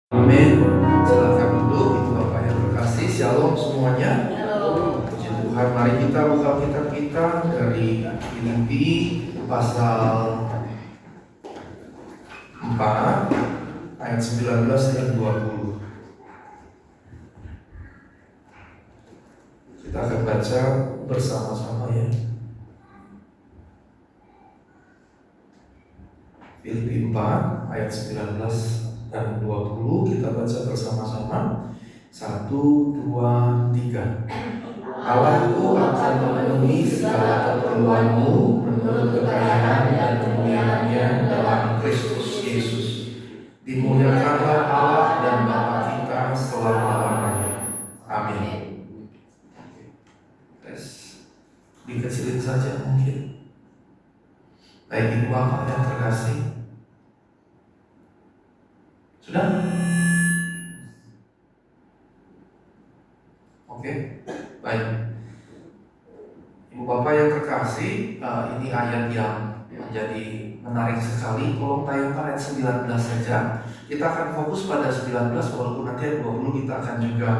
Amin. Silakan duduk, Ibu Bapak yang terkasih. Shalom semuanya. Puji Tuhan, mari kita buka kitab kita dari Filipi pasal 4 ayat 19 dan 20. Kita akan baca bersama-sama ya. Filipi 4 ayat 19 dan 20 kita baca bersama-sama. 1, 2, 3. Allahku akan memenuhi segala keperluanmu menurut kekayaan dan kemuliaan-Nya dalam Kristus Yesus. Dimuliakanlah Allah dan Bapa kita selama-lamanya. Amin. Dikecilin saja mungkin. Baik Ibu Bapak yang terkasih. Sudah? Oke, baik. Ibu Bapak yang terkasih, ini ayat yang menjadi menarik sekali. Tolong tayangkan ayat 19 saja. Kita akan fokus pada 19, walaupun nanti ayat 20 kita akan juga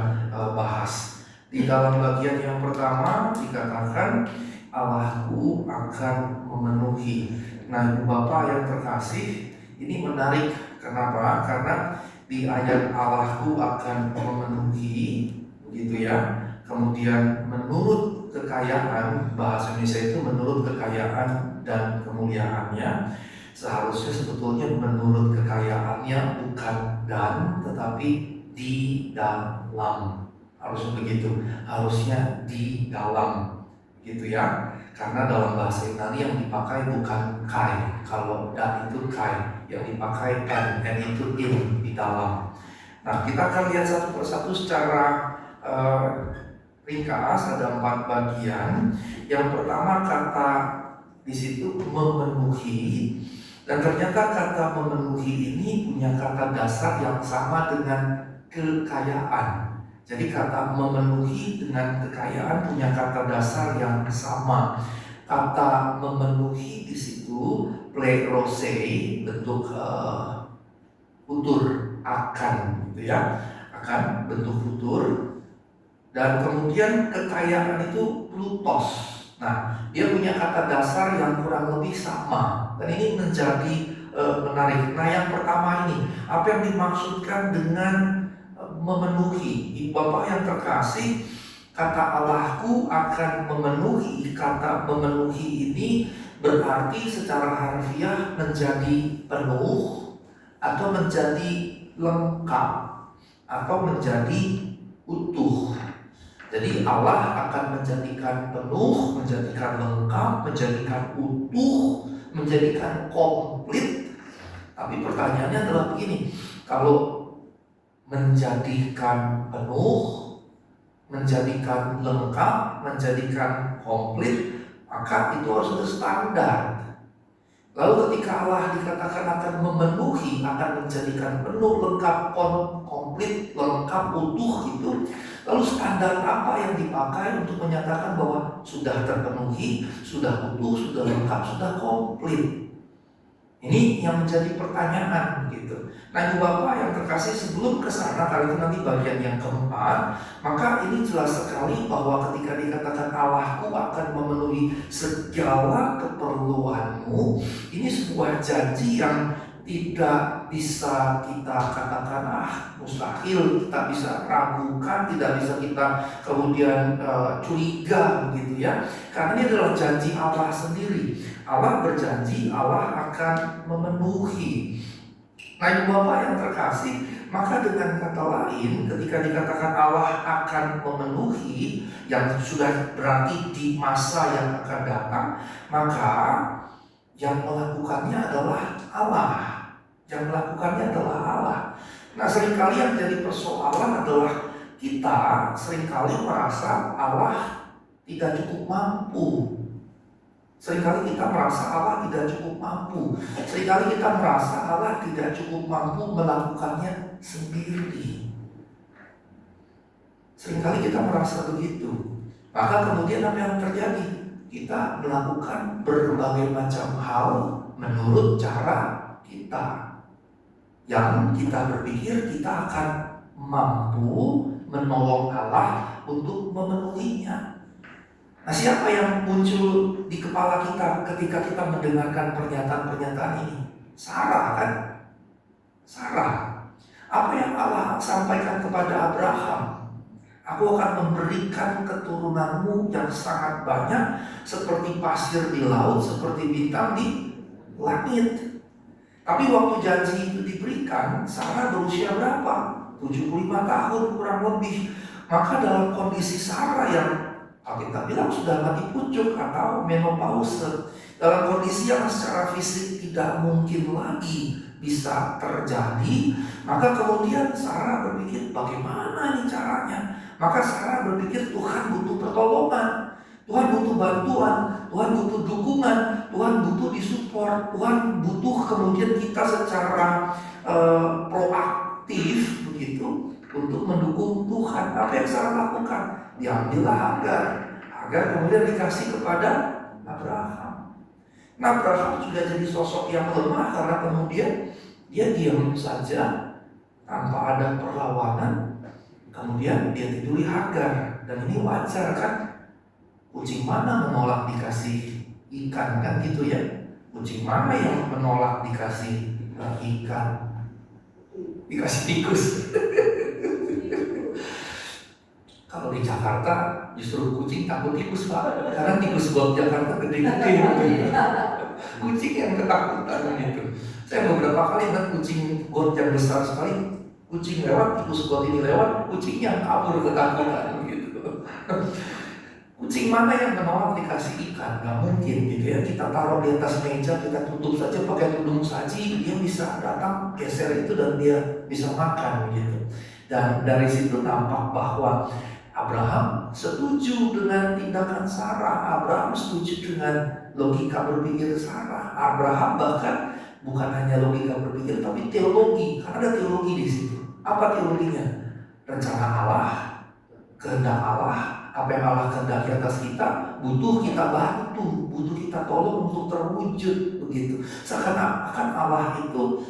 bahas. Di dalam bagian yang pertama dikatakan Allahku akan memenuhi. Nah Ibu Bapak yang terkasih, ini menarik. Kenapa? Karena di ayat Allahku akan memenuhi, begitu ya. Kemudian menurut kekayaan, bahasa Indonesia itu menurut kekayaan dan kemuliaannya. Seharusnya sebetulnya menurut kekayaannya bukan dan, tetapi di dalam. Harusnya begitu, harusnya di dalam, gitu ya. Karena dalam bahasa Yunani yang dipakai bukan kai. Kalau dan itu kai, yang dipakai and itu in, di dalam. Nah kita akan lihat satu persatu secara ringkas. Ada 4 bagian. Yang pertama kata di situ memenuhi, dan ternyata kata memenuhi ini punya kata dasar yang sama dengan kekayaan. Jadi kata memenuhi dengan kekayaan punya kata dasar yang sama. Kata memenuhi di situ plerosei, bentuk futur, akan, gitu ya, akan bentuk futur. Dan kemudian kekayaan itu plutos. Nah, dia punya kata dasar yang kurang lebih sama. Dan ini menjadi menarik. Nah, yang pertama ini, apa yang dimaksudkan dengan memenuhi? Ibu Bapak yang terkasih, kata Allahku akan memenuhi. Kata memenuhi ini berarti secara harfiah menjadi penuh, atau menjadi lengkap, atau menjadi utuh. Jadi Allah akan menjadikan penuh, menjadikan lengkap, menjadikan utuh, menjadikan komplit. Tapi pertanyaannya adalah begini, kalau menjadikan penuh, menjadikan lengkap, menjadikan komplit, maka itu harus ada standar. Lalu ketika Allah dikatakan akan memenuhi, akan menjadikan penuh, lengkap, komplit, lengkap, utuh gitu. Lalu standar apa yang dipakai untuk menyatakan bahwa sudah terpenuhi, sudah utuh, sudah lengkap, sudah komplit? Ini yang menjadi pertanyaan gitu. Nah Ibu Bapak yang terkasih, sebelum ke sana, kali itu nanti bagian yang keempat, maka ini jelas sekali bahwa ketika dikatakan Allahku akan memenuhi segala keperluanmu, ini sebuah janji yang tidak bisa kita katakan mustahil, kita bisa ragukan, tidak bisa kita kemudian curiga begitu ya. Karena ini adalah janji Allah sendiri. Allah berjanji Allah akan memenuhi. Nah Ibu Bapak yang terkasih, maka dengan kata lain, ketika dikatakan Allah akan memenuhi, yang sudah berarti di masa yang akan datang, maka yang melakukannya adalah Allah. Yang melakukannya adalah Allah. Nah seringkali yang jadi persoalan adalah kita seringkali merasa Allah tidak cukup mampu. Seringkali kita merasa Allah tidak cukup mampu. Seringkali kita merasa Allah tidak cukup mampu melakukannya sendiri. Seringkali kita merasa begitu. Maka kemudian apa yang terjadi? Kita melakukan berbagai macam hal menurut cara kita. yang kita berpikir kita akan mampu menolong Allah untuk memenuhinya. Nah, siapa yang muncul di kepala kita ketika kita mendengarkan pernyataan-pernyataan ini? Sarah kan? Sarah. Apa yang Allah sampaikan kepada Abraham? Aku akan memberikan keturunanmu yang sangat banyak, seperti pasir di laut, seperti bintang di langit. Tapi waktu janji itu diberikan, Sarah berusia berapa? 75 tahun kurang lebih. Maka dalam kondisi Sarah yang kita bilang sudah mati pucuk atau menopause, dalam kondisi yang secara fisik tidak mungkin lagi bisa terjadi, maka kemudian Sarah berpikir bagaimana ini caranya. Maka Sarah berpikir Tuhan butuh pertolongan, Tuhan butuh bantuan, Tuhan butuh dukungan, Tuhan butuh disupport, Tuhan butuh kemudian kita secara proaktif begitu untuk mendukung Tuhan. Apa yang Sarah lakukan? Diambillah Hagar. Hagar kemudian dikasih kepada Abraham. Nah, Abraham juga jadi sosok yang lemah karena kemudian dia diam saja tanpa ada perlawanan. Kemudian dia tiduri Hagar, dan ini wajar kan? Kucing mana menolak dikasih ikan, kan gitu ya? Kucing mana yang menolak dikasih ikan? Dikasih tikus. Kalau di Jakarta justru kucing takut tikus, Pak. Karena tikus buat Jakarta gede-gede. Kucing yang ketakutan gitu. Saya beberapa kali lihat kucing got yang besar sekali. Kucing lewat, tikus got ini lewat, kucingnya kabur ketakutan gitu. Kucing mana yang menolak dikasih ikan? Gak mungkin gitu ya. Kita taruh di atas meja, kita tutup saja pakai tudung saji, dia bisa datang geser itu dan dia bisa makan gitu. Dan dari situ nampak bahwa Abraham setuju dengan tindakan Sarah. Abraham setuju dengan logika berpikir Sarah. Abraham bahkan bukan hanya logika berpikir, tapi teologi. Karena ada teologi di situ. Apa teologinya? Rencana Allah, kehendak Allah, apa yang Allah kehendaki atas kita, butuh kita bantu, butuh kita tolong untuk terwujud begitu. Seakan-akan Allah itu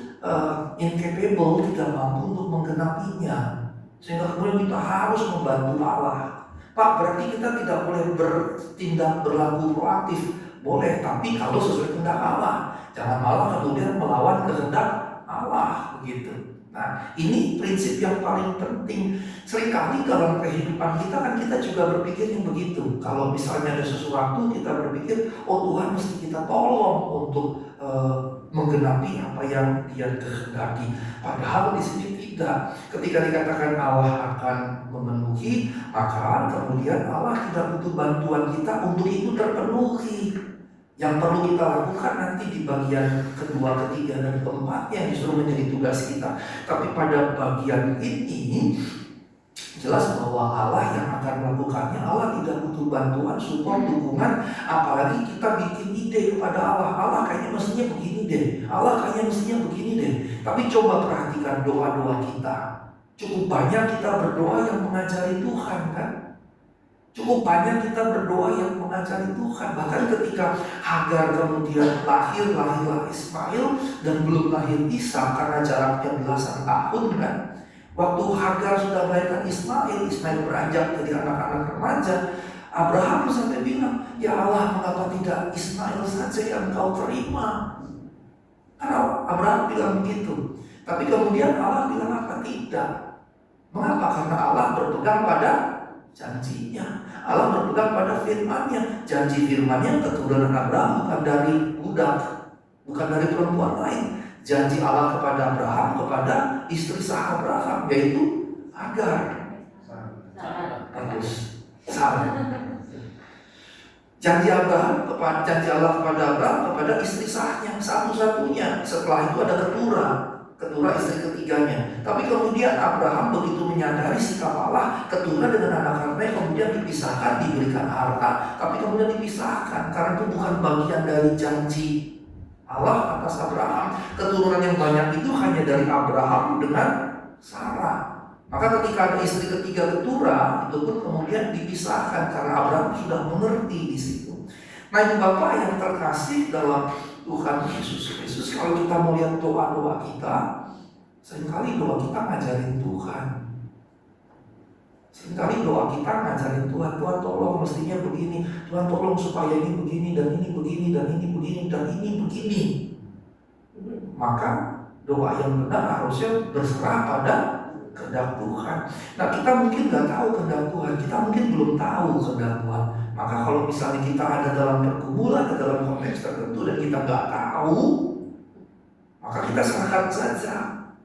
incapable, tidak mampu untuk menggenapinya, sehingga kemudian kita harus membantu Allah. Pak, berarti kita tidak boleh bertindak berlaku proaktif. Boleh, tapi kalau sesuai kehendak Allah. Jangan malah kemudian melawan kehendak Allah begitu. Nah, ini prinsip yang paling penting. Seringkali dalam kehidupan kita kan kita juga berpikir yang begitu. Kalau misalnya ada sesuatu, kita berpikir, oh Tuhan mesti kita tolong untuk menggenapi apa yang Dia kehendaki. Padahal di sini tidak. Ketika dikatakan Allah akan memenuhi, maka kemudian Allah tidak butuh bantuan kita untuk itu terpenuhi. Yang perlu kita lakukan nanti di bagian kedua, ketiga, dan keempat yang justru menjadi tugas kita. Tapi pada bagian ini jelas bahwa Allah yang akan melakukannya. Allah tidak butuh bantuan, support, dukungan. Apalagi kita bikin ide kepada Allah. Allah kayaknya mestinya begini deh, Allah kayaknya mestinya begini deh. Tapi coba perhatikan doa-doa kita. Cukup banyak kita berdoa yang mengajari Tuhan kan? Cukup banyak kita berdoa yang mengajari Tuhan. Bahkan ketika Hagar kemudian lahirlah Ismail dan belum lahir Isa karena jaraknya belasan tahun kan. Waktu Hagar sudah melahirkan Ismail beranjak jadi anak-anak remaja, Abraham sampai bilang, ya Allah, mengapa tidak Ismail saja yang Kau terima? Karena Abraham bilang begitu. Tapi kemudian Allah bilang apa? Tidak. Mengapa? Karena Allah berpegang pada janjinya. Allah berpegang pada firman-Nya. Janji firman-Nya keturunan Abraham bukan dari budak, bukan dari perempuan lain. Janji Allah kepada Abraham, kepada istri sah Abraham, yaitu Hagar. Bagus. Janji Allah kepada Abraham kepada istri sahnya satu-satunya. Setelah itu ada keturah istri ketiganya. Tapi kemudian Abraham begitu menyadari sikap Allah, keturah dengan anak-anaknya kemudian dipisahkan, diberikan harta, tapi kemudian dipisahkan karena itu bukan bagian dari janji Allah atas Abraham. Keturunan yang banyak itu hanya dari Abraham dengan Sarah. Maka ketika ada istri ketiga keturah, itu pun kemudian dipisahkan karena Abraham sudah mengerti di situ. Nah, Ibu Bapak yang terkasih dalam Tuhan Yesus Kristus, kalau kita melihat doa-doa kita, Seringkali doa kita ngajarin Tuhan. Seringkali doa kita ngajarin Tuhan, Tuhan tolong mestinya begini, Tuhan tolong supaya ini begini, dan ini begini, dan ini begini, dan ini begini. Maka doa yang benar harusnya berserah pada kehendak Tuhan. Nah, kita mungkin nggak tahu kehendak Tuhan, kita mungkin belum tahu kehendak Tuhan. Maka kalau misalnya kita ada dalam pergumulan, ada dalam konteks tertentu dan kita nggak tahu, maka kita serahkan saja.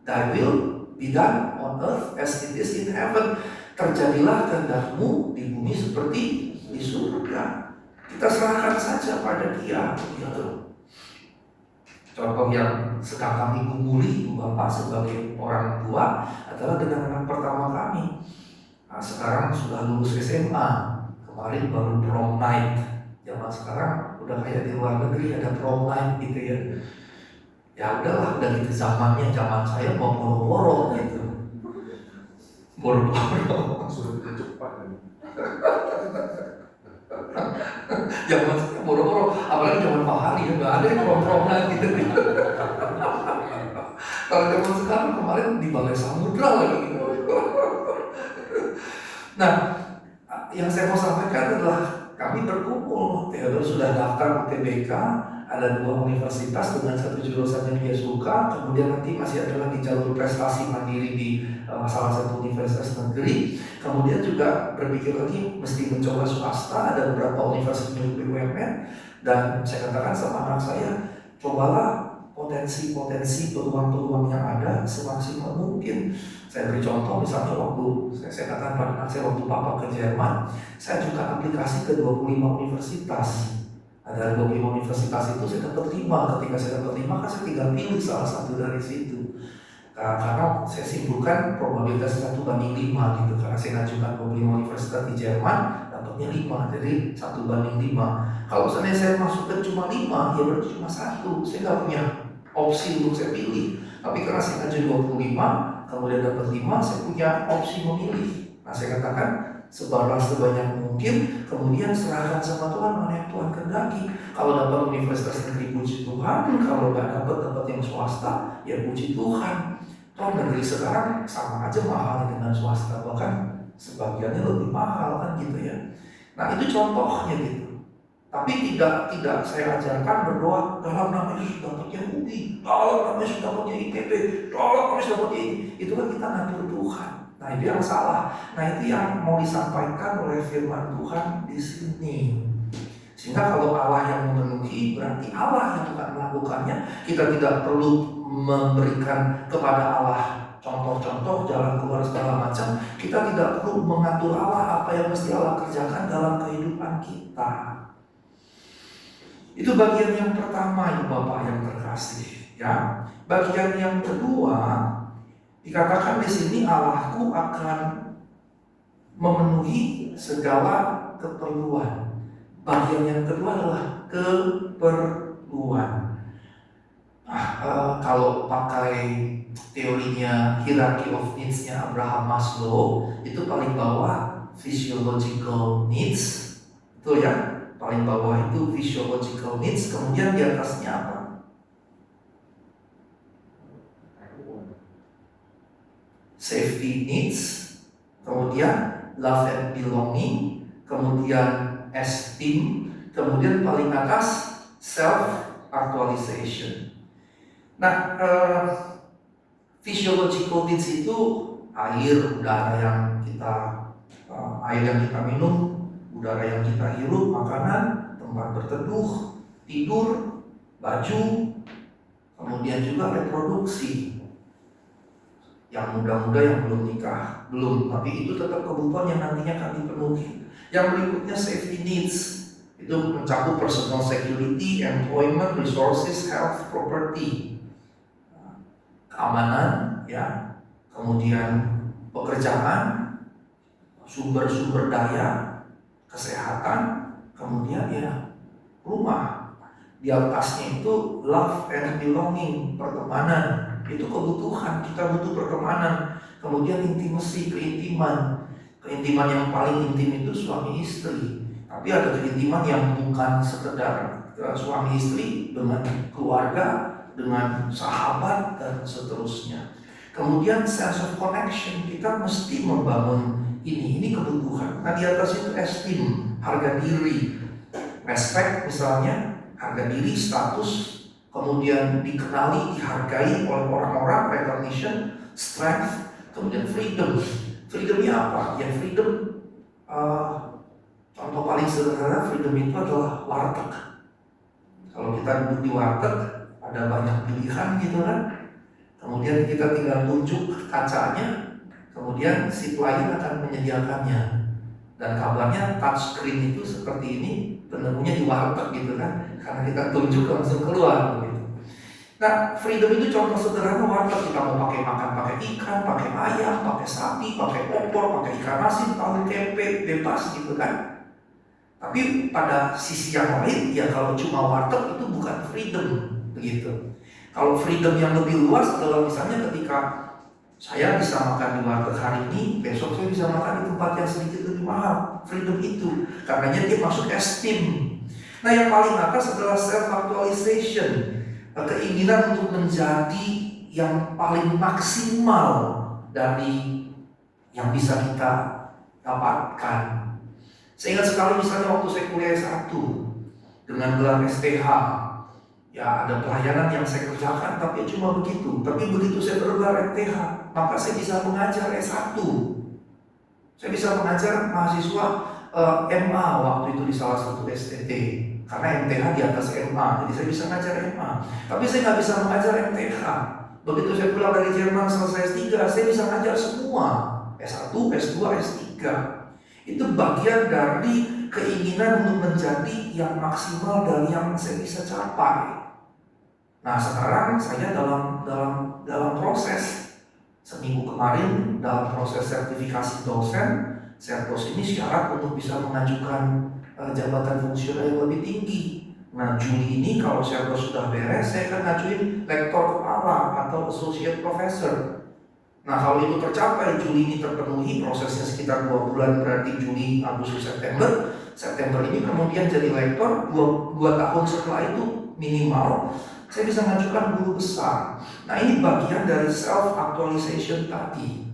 Thy will be done on earth as it is in heaven. Terjadilah kehendakmu di bumi seperti di surga. Kita serahkan saja pada Dia. Gitu. Contoh yang sedang kami gumuli Bapak sebagai orang tua adalah dengan anak pertama kami. Nah, sekarang sudah lulus SMA. Kemarin baru prom night. Zaman sekarang udah kayak di luar negeri ada prom night gitu ya. Ya udahlah, udah gitu zamannya, zaman saya mau boro-boro gitu. Boro-boro. Sudah cepat kan. Zaman saya boro-boro, apalagi zaman Pak Hari ya, nggak ada yang prom-prom lagi gitu. Kalau zaman sekarang kemarin di Balai Samudra lagi gitu. Nah, yang saya mau sampaikan adalah kami berkumpul. Theodor sudah daftar UTBK, ada 2 universitas dengan 1 jurusan yang dia suka. Kemudian nanti masih ada lagi jalur prestasi mandiri di salah satu universitas negeri. Kemudian juga berpikir lagi mesti mencoba swasta, ada beberapa universitas milik BUMN. Dan saya katakan sama anak saya, cobalah potensi-potensi peluang-peluang yang ada semaksimal mungkin. Saya beri contoh, misalnya waktu saya katakan pada anak saya waktu Papa ke Jerman, saya juga aplikasi ke 25 universitas. Ada 25 universitas itu saya dapat 5. Ketika saya dapat 5 kan saya tinggal pilih salah satu dari situ. Karena saya simpulkan probabilitas 1:5 gitu. Karena saya ngajukan 25 universitas di Jerman, dapatnya 5, jadi 1:5. Kalau misalnya saya masukkan cuma 5, ya berarti cuma 1. Saya nggak punya opsi untuk saya pilih. Tapi karena saya ngajuin 25, kemudian dapat 5, saya punya opsi memilih. Nah, saya katakan sebarlah sebanyak mungkin, kemudian serahkan sama Tuhan mana yang Tuhan kehendaki. Kalau dapat universitas negeri, puji Tuhan. Kalau nggak dapat yang swasta, ya puji Tuhan. Toh negeri sekarang sama aja mahal dengan swasta, bahkan sebagiannya lebih mahal kan gitu ya. Nah, itu contohnya gitu. Tapi tidak saya ajarkan berdoa dalam nama Yesus dapatnya UI, dalam nama Yesus dapatnya IPB, dalam nama Yesus dapatnya ini. Itu kan kita ngatur Tuhan. Nah, itu yang salah. Nah, itu yang mau disampaikan oleh firman Tuhan di sini. Sehingga kalau Allah yang memenuhi, berarti Allah yang akan melakukannya. Kita tidak perlu memberikan kepada Allah contoh-contoh jalan keluar segala macam. Kita tidak perlu mengatur Allah apa yang mesti Allah kerjakan dalam kehidupan kita. Itu bagian yang pertama, Ibu Bapak yang terkasih, ya. Bagian yang kedua, dikatakan di sini Allahku akan memenuhi segala keperluan. Bagian yang kedua adalah keperluan. Kalau pakai teorinya hierarchy of needs-nya Abraham Maslow, itu paling bawah physiological needs, betul ya? Paling bawah itu physiological needs, kemudian di atasnya apa? Safety needs, kemudian love and belonging, kemudian esteem, kemudian paling atas self-actualization. Nah, physiological needs itu air, udara yang kita minum, udara yang kita hirup, makanan, tempat berteduh, tidur, baju, kemudian juga reproduksi. Yang muda-muda yang belum nikah, belum, tapi itu tetap kebutuhan yang nantinya akan dipenuhi. Yang berikutnya safety needs, itu mencakup personal security, employment, resources, health, property, keamanan, ya, kemudian pekerjaan, sumber-sumber daya, kesehatan, kemudian ya rumah. Di atasnya itu love and belonging, pertemanan, itu kebutuhan, kita butuh pertemanan. Kemudian intimacy, keintiman yang paling intim itu suami istri. Tapi ada keintiman yang bukan sekedar suami istri dengan keluarga, dengan sahabat dan seterusnya. Kemudian sense of connection, kita mesti membangun ini kebutuhan. Nah di atas itu esteem, harga diri, respect misalnya, harga diri, status, kemudian dikenali, dihargai oleh orang-orang, recognition, strength, kemudian freedom. Freedomnya apa? Ya freedom, contoh paling sederhana freedom itu adalah warteg. Kalau kita duduk di warteg, ada banyak pilihan gitu kan. Kemudian kita tinggal tunjuk kacanya, kemudian si pelayan akan menyediakannya. Dan kabarnya touchscreen itu seperti ini, penemunya di warteg gitu kan, karena kita tunjuk langsung keluar gitu. Nah, freedom itu contoh sederhana warteg. Kita mau pakai makan pakai ikan, pakai ayam, pakai sapi, pakai opor, pakai ikan asin, tahu tempe, bebas gitu kan. Tapi pada sisi yang lain, ya kalau cuma warteg itu bukan freedom begitu. Kalau freedom yang lebih luas adalah misalnya ketika saya bisa makan di warteg hari ini, besok saya bisa makan di tempat yang sedikit lebih mahal. Freedom itu, karenanya dia masuk esteem. Nah yang paling atas adalah self-actualization, keinginan untuk menjadi yang paling maksimal dari yang bisa kita dapatkan. Saya ingat sekali misalnya waktu saya kuliah S1 dengan gelar STH, ya ada pelayanan yang saya kerjakan tapi cuma begitu. Tapi begitu saya bergelar MTH, maka saya bisa mengajar S1. Saya bisa mengajar mahasiswa MA waktu itu di salah satu STT, karena MTH di atas MA, jadi saya bisa mengajar MA. Tapi saya nggak bisa mengajar MTH. Begitu saya pulang dari Jerman selesai S3, saya bisa mengajar semua, S1, S2, S3. Itu bagian dari keinginan untuk menjadi yang maksimal dari yang saya bisa capai. Nah sekarang saya dalam proses, seminggu kemarin dalam proses sertifikasi dosen. Sertos ini syarat untuk bisa mengajukan jabatan fungsional yang lebih tinggi. Nah Juli ini kalau Sertos sudah beres, saya akan ngajuin lektor kepala atau associate professor. Nah kalau itu tercapai, Juli ini terpenuhi, prosesnya sekitar 2 bulan, berarti Juli, Agustus, September. September ini kemudian jadi lektor, 2 tahun setelah itu minimal saya bisa mengajukan guru besar. Nah ini bagian dari self-actualization tadi.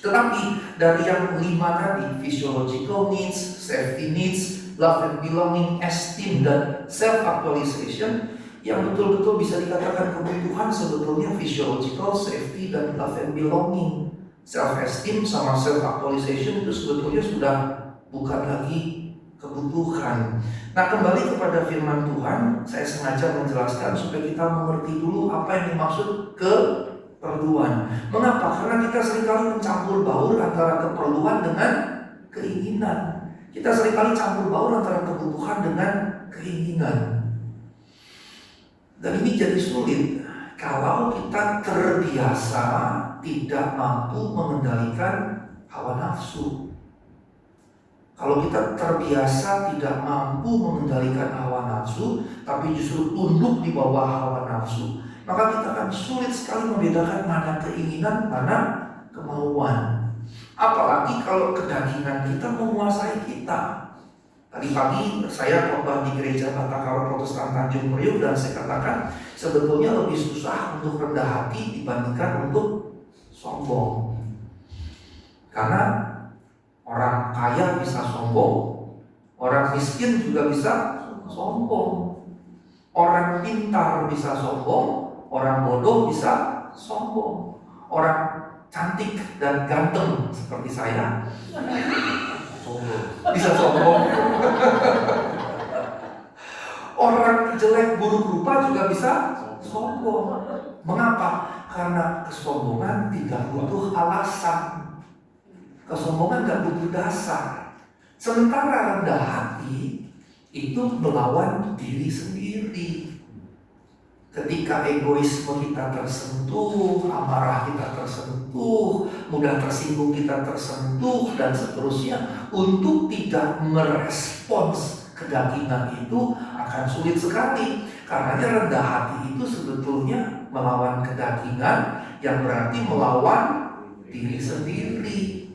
Tetapi dari yang 5 tadi, physiological needs, safety needs, love and belonging, esteem, dan self-actualization, yang betul-betul bisa dikatakan kebutuhan sebetulnya physiological, safety, dan love and belonging. Self-esteem sama self-actualization itu sebetulnya sudah bukan lagi kebutuhan. Nah kembali kepada firman Tuhan, saya sengaja menjelaskan supaya kita mengerti dulu apa yang dimaksud keperluan. Mengapa? Karena kita seringkali mencampur baur antara keperluan dengan keinginan. Kita seringkali campur baur antara kebutuhan dengan keinginan. Dan ini jadi sulit kalau kita terbiasa tidak mampu mengendalikan hawa nafsu. Kalau kita terbiasa tidak mampu mengendalikan hawa nafsu, tapi justru tunduk di bawah hawa nafsu, maka kita akan sulit sekali membedakan mana keinginan, mana kemauan. Apalagi kalau kedagingan kita menguasai kita. Tadi pagi saya khotbah di gereja Batakara Protestan Tanjung Priok, dan saya katakan sebetulnya lebih susah untuk rendah hati dibandingkan untuk sombong. Karena orang kaya bisa sombong, orang miskin juga bisa sombong, orang pintar bisa sombong, orang bodoh bisa sombong, orang cantik dan ganteng seperti saya bisa sombong. Orang jelek buruk rupa juga bisa sombong. Mengapa? Karena kesombongan tidak butuh alasan. Kesombongan tidak butuh dasar. Sementara rendah hati itu melawan diri sendiri. Ketika egoisme kita tersentuh, amarah kita tersentuh, mudah tersinggung kita tersentuh, dan seterusnya, untuk tidak merespons kedagingan itu akan sulit sekali. Karena rendah hati itu sebetulnya melawan kedagingan, yang berarti melawan diri sendiri.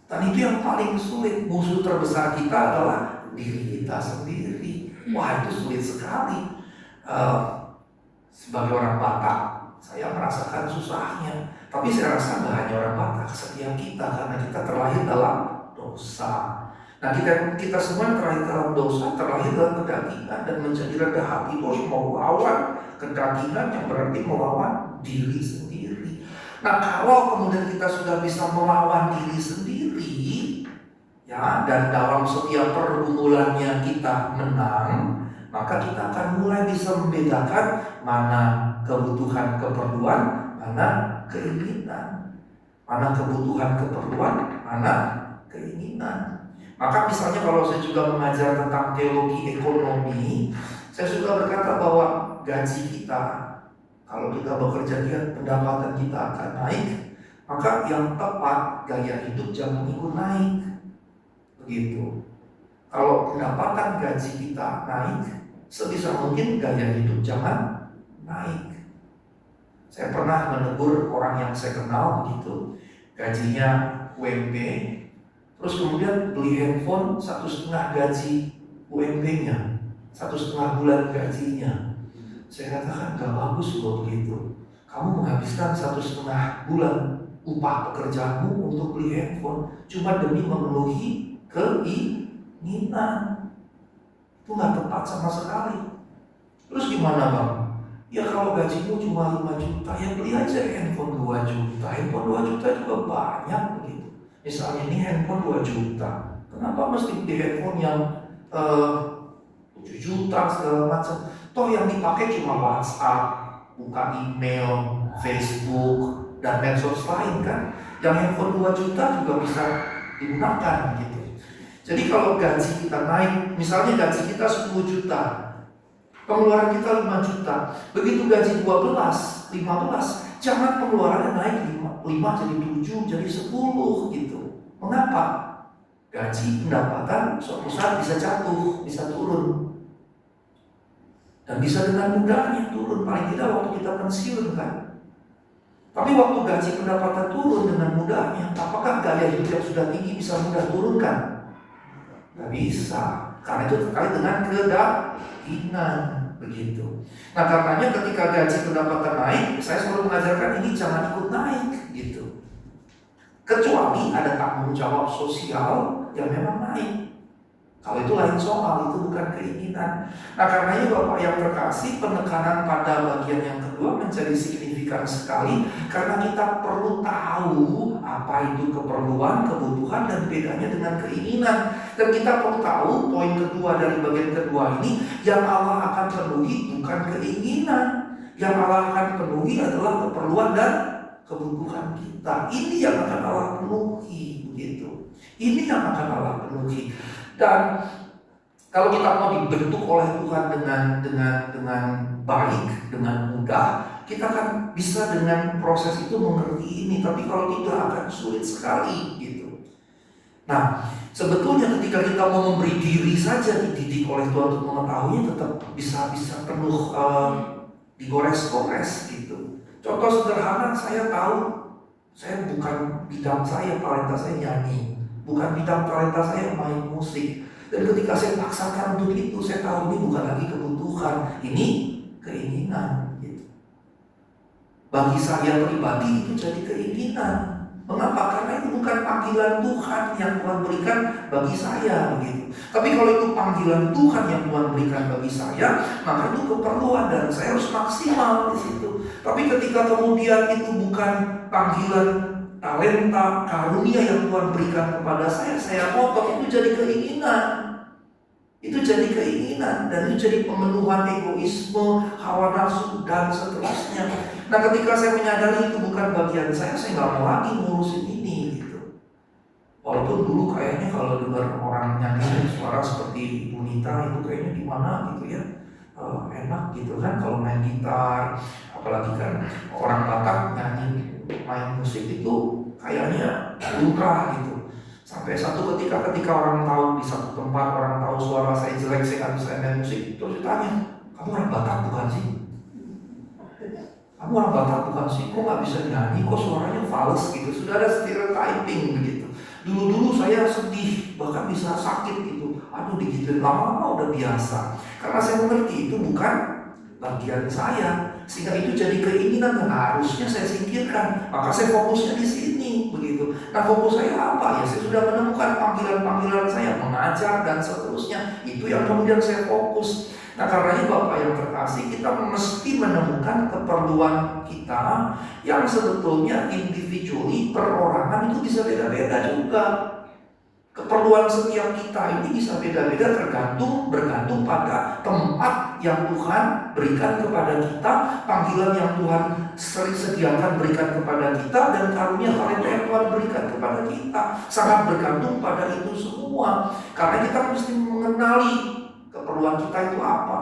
Dan itu yang paling sulit. Musuh terbesar kita adalah diri kita sendiri. Wah, itu sulit sekali. Sebagai orang Batak, saya merasakan susahnya. Tapi saya rasa nggak hanya orang Batak, setiap kita, karena kita terlahir dalam dosa. Nah kita semua terlahir dalam dosa, terlahir dalam kedagingan, dan menjadi rendah hati itu harus melawan kedagingan, yang berarti melawan diri sendiri. Nah kalau kemudian kita sudah bisa melawan diri sendiri, ya, dan dalam setiap pergumulannya kita menang, maka kita akan mulai bisa membedakan mana kebutuhan keperluan, mana keinginan, mana kebutuhan keperluan, mana keinginan. Maka misalnya kalau saya juga mengajar tentang teologi ekonomi, saya suka berkata bahwa gaji kita, kalau kita bekerja giat, pendapatan kita akan naik, maka yang tepat gaya hidup jangan ikut naik. Begitu. Kalau pendapatan gaji kita naik, sebisa mungkin gaya hidup jangan naik. Saya pernah menegur orang yang saya kenal begitu, gajinya UMP, terus kemudian beli handphone 1,5 gaji UMP-nya, 1,5 bulan gajinya. Saya katakan gak bagus loh begitu. Kamu menghabiskan 1,5 bulan upah pekerjaanmu untuk beli handphone cuma demi memenuhi keinginan. Itu gak tepat sama sekali. Terus gimana bang? Ya kalau gajimu cuma 5 juta, ya beli aja handphone 2 juta. Handphone 2 juta juga banyak begitu. Misalnya ini handphone 2 juta, kenapa mesti beli handphone yang 7 juta segala macam? Toh yang dipakai cuma WhatsApp, buka email, Facebook, dan medsos lain kan. Yang handphone 2 juta juga bisa digunakan gitu. Jadi kalau gaji kita naik, misalnya gaji kita 10 juta, pengeluaran kita 5 juta, begitu gaji 12, 15, jangan pengeluarannya naik 5 jadi 7, jadi 10 gitu. Mengapa? Gaji pendapatan suatu saat bisa jatuh, bisa turun. Dan bisa dengan mudahnya turun, paling tidak waktu kita pensiun kan. Tapi waktu gaji pendapatan turun dengan mudahnya, apakah gaya hidup yang sudah tinggi bisa mudah turunkan? Gak bisa, karena itu terkait dengan kedagingan. Begitu. Nah karenanya ketika gaji pendapatan naik, saya selalu mengajarkan ini jangan ikut naik gitu. Kecuali ada tanggung jawab sosial yang memang naik. Kalau itu lain soal, itu bukan keinginan. Nah karenanya Bapak yang terkasih, penekanan pada bagian yang kedua menjadi signifikan sekali, karena kita perlu tahu apa itu keperluan, kebutuhan, dan bedanya dengan keinginan. Dan kita perlu tahu poin kedua dari bagian kedua ini, yang Allah akan penuhi bukan keinginan. Yang Allah akan penuhi adalah keperluan dan kebutuhan kita. Ini yang akan Allah penuhi begitu. Ini yang akan Allah penuhi. Dan kalau kita mau dibentuk oleh Tuhan dengan baik, dengan mudah, kita kan bisa dengan proses itu mengerti ini. Tapi kalau tidak akan sulit sekali gitu. Nah, sebetulnya ketika kita mau memberi diri saja dididik oleh Tuhan untuk mengetahuinya, tetap bisa penuh digores-gores gitu. Contoh sederhana, saya tahu saya bukan bidang saya, talenta saya nyanyi, bukan bidang talenta saya main musik. Dan ketika saya paksakan untuk itu, saya tahu ini bukan lagi kebutuhan, ini keinginan gitu. Bagi saya pribadi itu jadi keinginan. Mengapa? Karena itu bukan panggilan Tuhan yang Tuhan berikan bagi saya begitu. Tapi kalau itu panggilan Tuhan yang Tuhan berikan bagi saya, maka itu keperluan dan saya harus maksimal di situ. Tapi ketika kemudian itu bukan panggilan talenta, karunia yang Tuhan berikan kepada saya potong, itu jadi keinginan. Itu jadi keinginan dan itu jadi pemenuhan egoisme, hawa nafsu dan seterusnya. Nah ketika saya menyadari itu bukan bagian saya nggak mau lagi ngurusin ini gitu. Walaupun dulu kayaknya kalau dengar orang nyanyi suara seperti Ibu Nita itu kayaknya gimana gitu ya, enak gitu kan kalau main gitar, apalagi kan orang Batak nyanyi main musik itu kayaknya lumrah gitu. Sampai satu ketika orang tahu di satu tempat, orang tahu suara saya jelek, saya nggak bisa main musik, terus ditanya, kamu orang Batak bukan sih? Kamu orang Batak bukan sih? Kok nggak bisa nyanyi? Kok suaranya fals gitu? Sudah ada stereotyping begitu. Dulu saya sedih, bahkan bisa sakit gitu. Aduh digituin, lama-lama udah biasa. Karena saya mengerti itu bukan bagian saya sehingga itu jadi keinginan yang harusnya saya singkirkan. Maka saya fokusnya di sini, begitu. Nah, fokus saya apa? Ya saya sudah menemukan panggilan-panggilan saya mengajar dan seterusnya. Itu yang kemudian saya fokus. Nah, karenanya Bapak yang terkasih, kita mesti menemukan keperluan kita yang sebetulnya individually, perorangan itu bisa beda-beda juga. Keperluan setiap kita ini bisa beda-beda bergantung pada tempat yang Tuhan berikan kepada kita, panggilan yang Tuhan sering sediakan berikan kepada kita, dan karunia talenta yang Tuhan berikan kepada kita. Sangat bergantung pada itu semua. Karena kita mesti mengenali keperluan kita itu apa.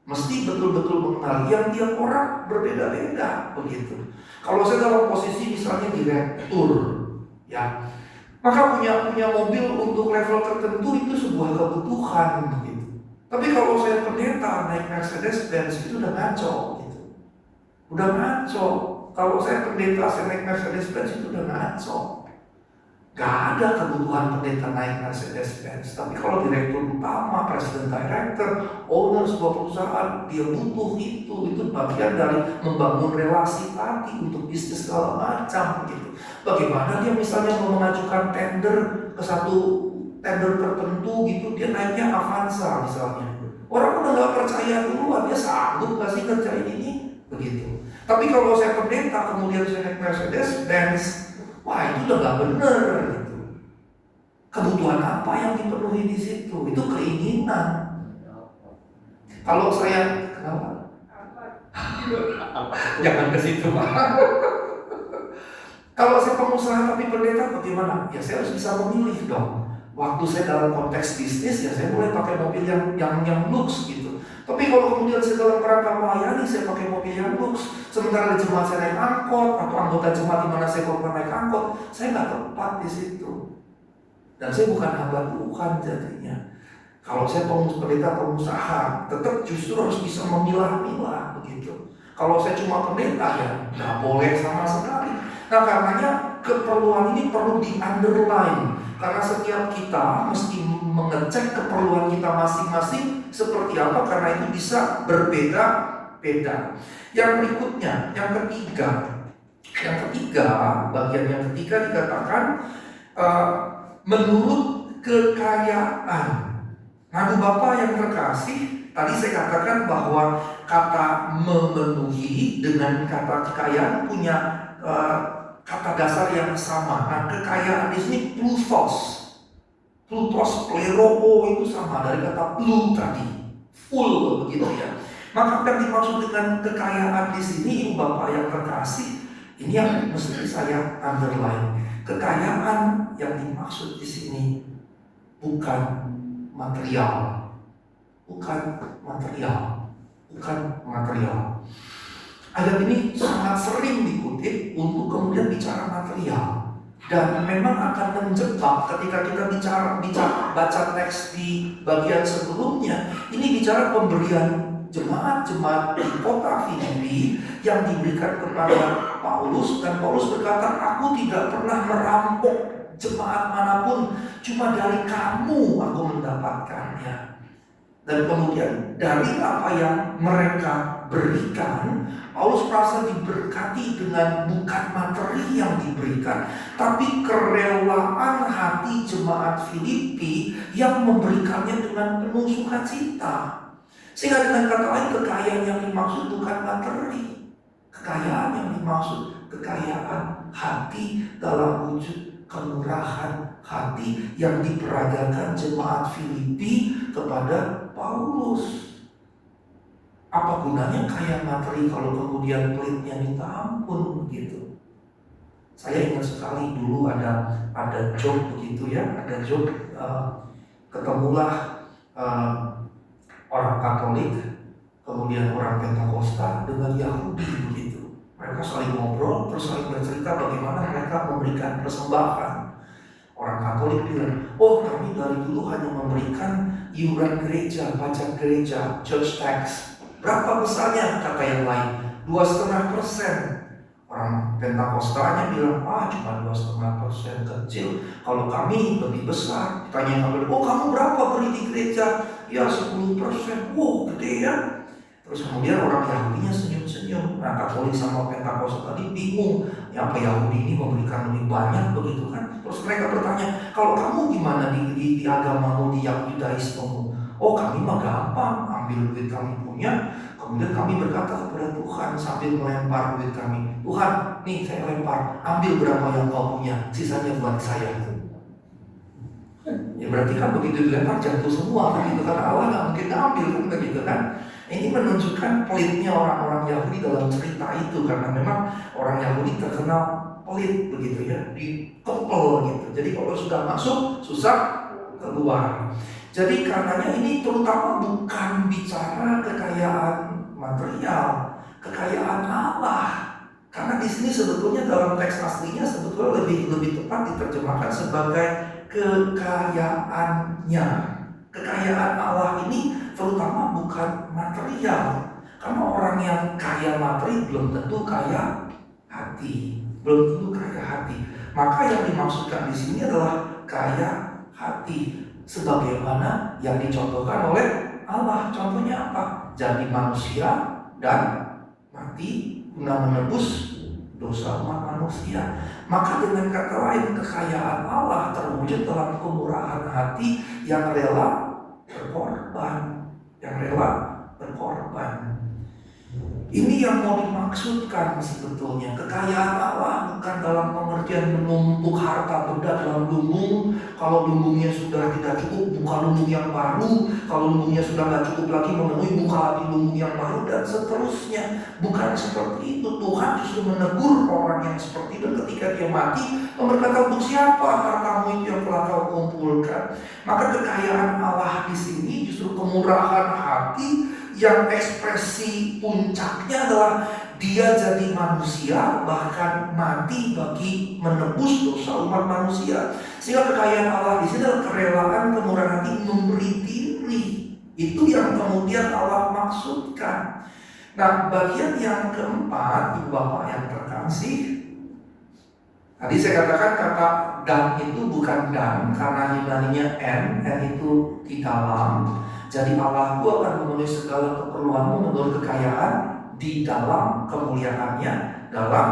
Mesti betul-betul mengenali yang tiap orang berbeda-beda, begitu. Kalau saya dalam posisi misalnya direktur, ya, maka punya mobil untuk level tertentu itu sebuah kebutuhan, begitu. Tapi kalau saya pendeta naik Mercedes-Benz itu udah ngaco, gitu. Udah ngaco. Kalau saya pendeta saya naik Mercedes-Benz itu udah ngaco. Gak ada kebutuhan pendeta naik Mercedes-Benz. Tapi kalau direktur utama, presiden director, owner sebuah perusahaan, dia butuh itu bagian dari membangun relasi tadi untuk bisnis segala macam, gitu. Bagaimana dia misalnya mau mengajukan tender ke satu tender tertentu, gitu, dia naiknya Avanza misalnya. Orang udah gak percaya duluan, dia sanggup gak sih kerjain ini, begitu. Tapi kalau saya pendeta kemudian saya naik Mercedes-Benz, wah itu udah gak bener, gitu. Kebutuhan apa yang dipenuhi di situ? Itu keinginan. Kalau saya, kenapa? Jangan ke situ, Pak. Kalau saya pengusaha tapi pendeta bagaimana? Ya saya harus bisa memilih dong. Waktu saya dalam konteks bisnis, ya saya boleh pakai mobil yang lux, gitu. Tapi kalau kemudian saya dalam kerangka melayani, saya pakai mobil yang lux. Sementara di jemaat saya naik angkot, atau anggota jemaat di mana saya korban naik angkot, saya nggak tepat di situ. Dan saya bukan hamba Tuhan jadinya. Kalau saya pendeta pengusaha, tetap justru harus bisa memilah-milah, begitu. Kalau saya cuma pendeta, ya nggak boleh sama sekali. Nah, karenanya keperluan ini perlu di-underline. Karena setiap kita mesti mengecek keperluan kita masing-masing seperti apa, karena itu bisa berbeda-beda. Yang berikutnya, yang ketiga, bagian yang ketiga dikatakan menurut kekayaan. Nah, Bapak yang terkasih, tadi saya katakan bahwa kata memenuhi dengan kata kekayaan punya kata dasar yang sama. Nah, kekayaan di sini plutos, pleroo itu sama dari kata plu tadi, full, begitu ya. Maka yang dimaksud dengan kekayaan di sini, Ibu Bapak yang terkasih, ini yang mesti saya underline. Kekayaan yang dimaksud di sini bukan material, bukan material. Ayat ini sangat sering dikutip untuk kemudian bicara material, dan memang akan menjebak ketika kita baca teks di bagian sebelumnya. Ini bicara pemberian jemaat-jemaat di kota Filipi yang diberikan kepada Paulus, dan Paulus berkata, aku tidak pernah merampok jemaat manapun, cuma dari kamu aku mendapatkannya. Dan kemudian dari apa yang mereka berikan, Paulus merasa diberkati dengan bukan materi yang diberikan, tapi kerelaan hati jemaat Filipi yang memberikannya dengan penuh sukacita. Sehingga dengan kata lain, kekayaan yang dimaksud bukan materi. Kekayaan yang dimaksud kekayaan hati dalam wujud kemurahan hati yang diperagakan jemaat Filipi kepada Paulus. Apa gunanya kaya materi kalau kemudian pelitnya minta ampun, begitu? Saya ingat sekali dulu ada job begitu ya, ada job ketemulah orang Katolik, kemudian orang Pentakosta dengan Yahudi begitu. Mereka saling ngobrol, terus saling bercerita bagaimana mereka memberikan persembahan. Orang Katolik bilang, oh kami dari dulu hanya memberikan iuran gereja, pajak gereja, church tax. Berapa besarnya? Kata yang lain, 2,5%. Orang Pentakostanya bilang, cuma 2,5%, kecil. Kalau kami lebih besar. Tanya kami, oh kamu berapa beri di gereja? Ya 10%. Wow, gede ya. Terus kemudian orang Yahudinya senyum-senyum. Nah, Katolik sama Pentakosta tadi bingung, ya apa Yahudi ini memberikan lebih banyak begitu kan? Terus mereka bertanya, kalau kamu gimana di agamamu, di Yudaismemu? Oh, kami mah gampang, ambil duit kami punya, kemudian kami berkata kepada Tuhan sambil melempar duit kami, Tuhan, nih saya lempar, ambil berapa yang kau punya, sisanya buat saya. Ya berarti kan begitu dilempar jatuh semua begitu, karena Allah nggak mungkin ambil kan begitu kan. Ini menunjukkan pelitnya orang-orang Yahudi dalam cerita itu, karena memang orang Yahudi terkenal pelit begitu ya, dikepel gitu. Jadi kalau sudah masuk susah keluar. Jadi karenanya ini terutama bukan bicara kekayaan material, kekayaan Allah. Karena di sini sebetulnya dalam teks aslinya sebetulnya lebih tepat diterjemahkan sebagai kekayaannya. Kekayaan Allah ini terutama bukan material. Karena orang yang kaya materi belum tentu kaya hati, belum tentu kaya hati. Maka yang dimaksudkan di sini adalah kaya hati, sebagaimana yang dicontohkan oleh Allah. Contohnya apa? Jadi manusia dan mati guna menebus dosa umat manusia. Maka dengan kata lain, kekayaan Allah terwujud dalam kemurahan hati yang rela berkorban, Ini yang mau dimaksudkan sebetulnya. Kekayaan Allah bukan dalam pengertian menumpuk harta benda dalam lumbung. Kalau lumbungnya sudah tidak cukup, buka lumbung yang baru. Kalau lumbungnya sudah tidak cukup lagi memenuhi, buka lagi lumbung yang baru, dan seterusnya. Bukan seperti itu. Tuhan justru menegur orang yang seperti itu. Ketika dia mati, dia berkata, untuk siapa hartamu itu yang telah kau kumpulkan? Maka kekayaan Allah di sini justru kemurahan hati, yang ekspresi puncaknya adalah dia jadi manusia, bahkan mati bagi menebus dosa umat manusia. Sehingga kekayaan Allah di sini adalah kerelaan, kemurahan hati, memberi diri. Itu yang kemudian Allah maksudkan. Nah, bagian yang keempat, Ibu Bapak yang terkasih, tadi saya katakan kata dan itu bukan dan, karena Yunaninya n itu di dalam. Jadi Allahku akan memenuhi segala keperluanmu menurut kekayaan di dalam kemuliaannya dalam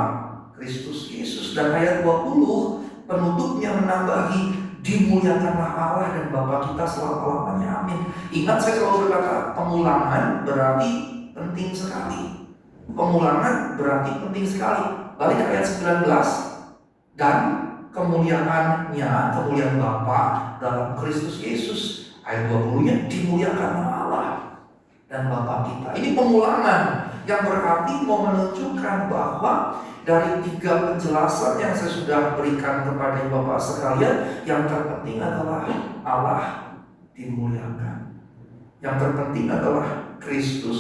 Kristus Yesus. Dan ayat 20 penutupnya menambahi, dimuliakanlah Allah dan Bapa kita selama-lamanya, amin. Ingat, saya selalu berkata pengulangan berarti penting sekali. Pengulangan berarti penting sekali. Balik ayat 19, dan kemuliaannya, kemuliaan Bapa dalam Kristus Yesus. Ayat 20-nya, dimuliakanlah Allah dan Bapa kita. Ini pengulangan yang berarti mau menunjukkan bahwa dari 3 penjelasan yang saya sudah berikan kepada Bapak sekalian, yang terpenting adalah Allah dimuliakan. Yang terpenting adalah Kristus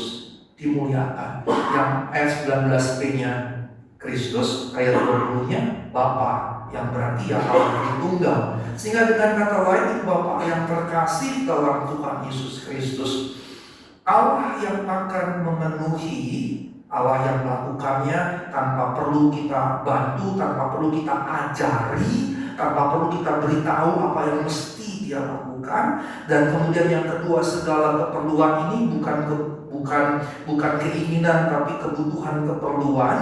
dimuliakan. Yang ayat 19b-nya Kristus, ayat 20-nya Bapa, yang berarti ya Allah Tunggal. Sehingga dengan kata lain, Bapak yang terkasih dalam Tuhan Yesus Kristus, Allah yang akan memenuhi, Allah yang melakukannya tanpa perlu kita bantu, tanpa perlu kita ajari, tanpa perlu kita beritahu apa yang mesti dia lakukan. Dan kemudian yang kedua, segala keperluan ini bukan keinginan tapi kebutuhan keperluan.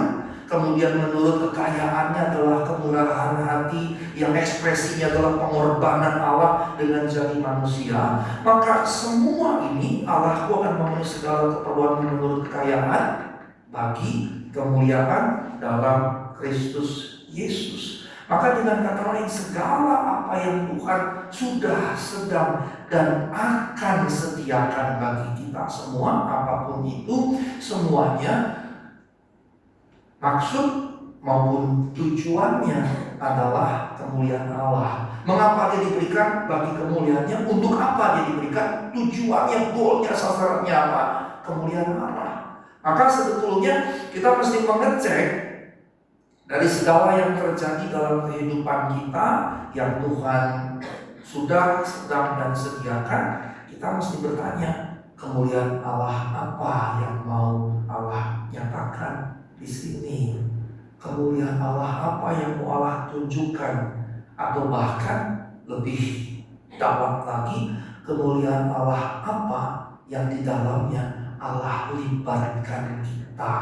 Kemudian menurut kekayaannya adalah kemurahan hati yang ekspresinya adalah pengorbanan Allah dengan jadi manusia. Maka semua ini Allahku akan memenuhi segala keperluan menurut kekayaan bagi kemuliaan dalam Kristus Yesus. Maka dengan kata lain, segala apa yang Tuhan sudah, sedang, dan akan sediakan bagi kita semua, apapun itu, semuanya maksud maupun tujuannya adalah kemuliaan Allah. Mengapa dia diberikan? Bagi kemuliaannya. Untuk apa dia diberikan? Tujuannya, goalnya, sasarannya apa? Kemuliaan Allah. Maka sebetulnya kita mesti mengecek dari segala yang terjadi dalam kehidupan kita yang Tuhan sudah, sedang, dan sediakan. Kita mesti bertanya, kemuliaan Allah apa yang mau Allah nyatakan di sini? Kemuliaan Allah apa yang mau Allah tunjukkan? Atau bahkan lebih dalam lagi, kemuliaan Allah apa yang di dalamnya Allah libatkan kita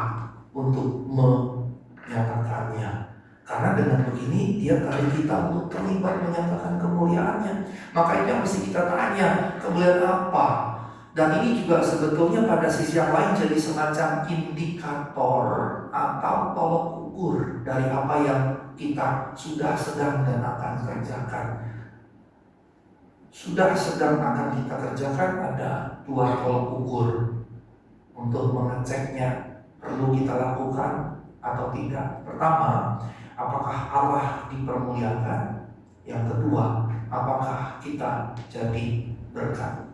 untuk menyatakannya. Karena dengan begini dia tarik kita untuk terlibat menyatakan kemuliaannya. Maka itu yang mesti kita tanya, kemuliaan apa? Dan ini juga sebetulnya pada sisi yang lain jadi semacam indikator atau tolok ukur dari apa yang kita sudah sedang dan akan kerjakan. Sudah sedang akan kita kerjakan ada dua tolok ukur untuk mengeceknya perlu kita lakukan atau tidak. Pertama, apakah Allah dipermuliakan? Yang kedua, apakah kita jadi berkat?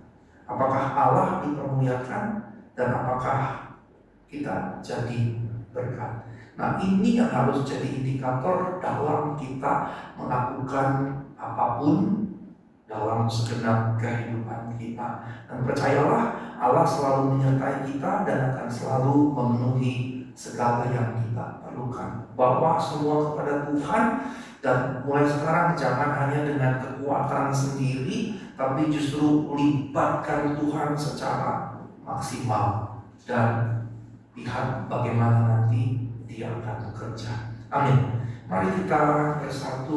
Apakah Allah dipermuliakan dan apakah kita jadi berkat? Nah, ini yang harus jadi indikator dalam kita melakukan apapun dalam segenap kehidupan kita. Dan percayalah, Allah selalu menyertai kita dan akan selalu memenuhi segala yang kita perlukan. Bawa semua kepada Tuhan, dan mulai sekarang jangan hanya dengan kekuatan sendiri, tapi justru libatkan Tuhan secara maksimal dan lihat bagaimana nanti Dia akan bekerja. Amin. Mari kita bersatu